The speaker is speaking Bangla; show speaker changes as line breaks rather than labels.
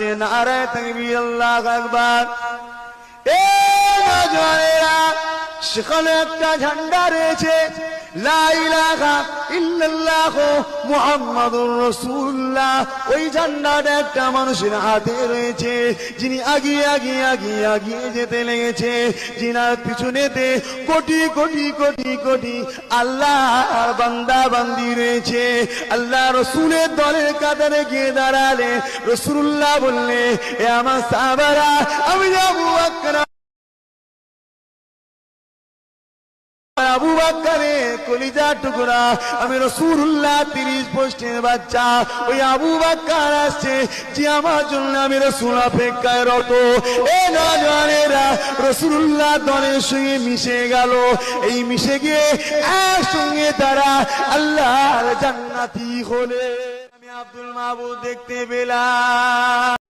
আসছে নারায়ে তাকবীর, আল্লাহু আকবার। এ নওজওয়ানেরা, সেখানে একটা ঝান্ডা রয়েছে, লা ইলাহা ইল্লাল্লাহ মুহাম্মাদুর রাসূলুল্লাহ। ওই ঝান্ডাটা একটা মানুষের হাতে রয়েছে, যিনি আগিয়ে আগিয়ে আগিয়ে আগিয়ে যেতে লেগেছে, যিনার পিছনেতে কোটি কোটি কোটি কোটি আল্লাহর বান্দা বান্দি রয়েছে। আল্লাহ রসুলের দলের কাতারে গিয়ে দাঁড়ালে রাসূলুল্লাহ বললে, এ আমার সাহাবারা, আমি আবু বকর, আবু বকরের কলিজার টুকরা, আমি রাসূলুল্লাহ 30 পোস্টের বাচ্চা। ওই আবু বকর আসছে, যে আমার জন্য আমি রাসূল অপেক্ষায় রত। এই নওজওয়ানেরা রাসূলুল্লাহ দলের সঙ্গে মিশে গেল। এই মিশে গিয়ে একসঙ্গে তারা আল্লাহর জান্নাতি হলে। আমি আব্দুল মাহবুব দেখতে পেলাম।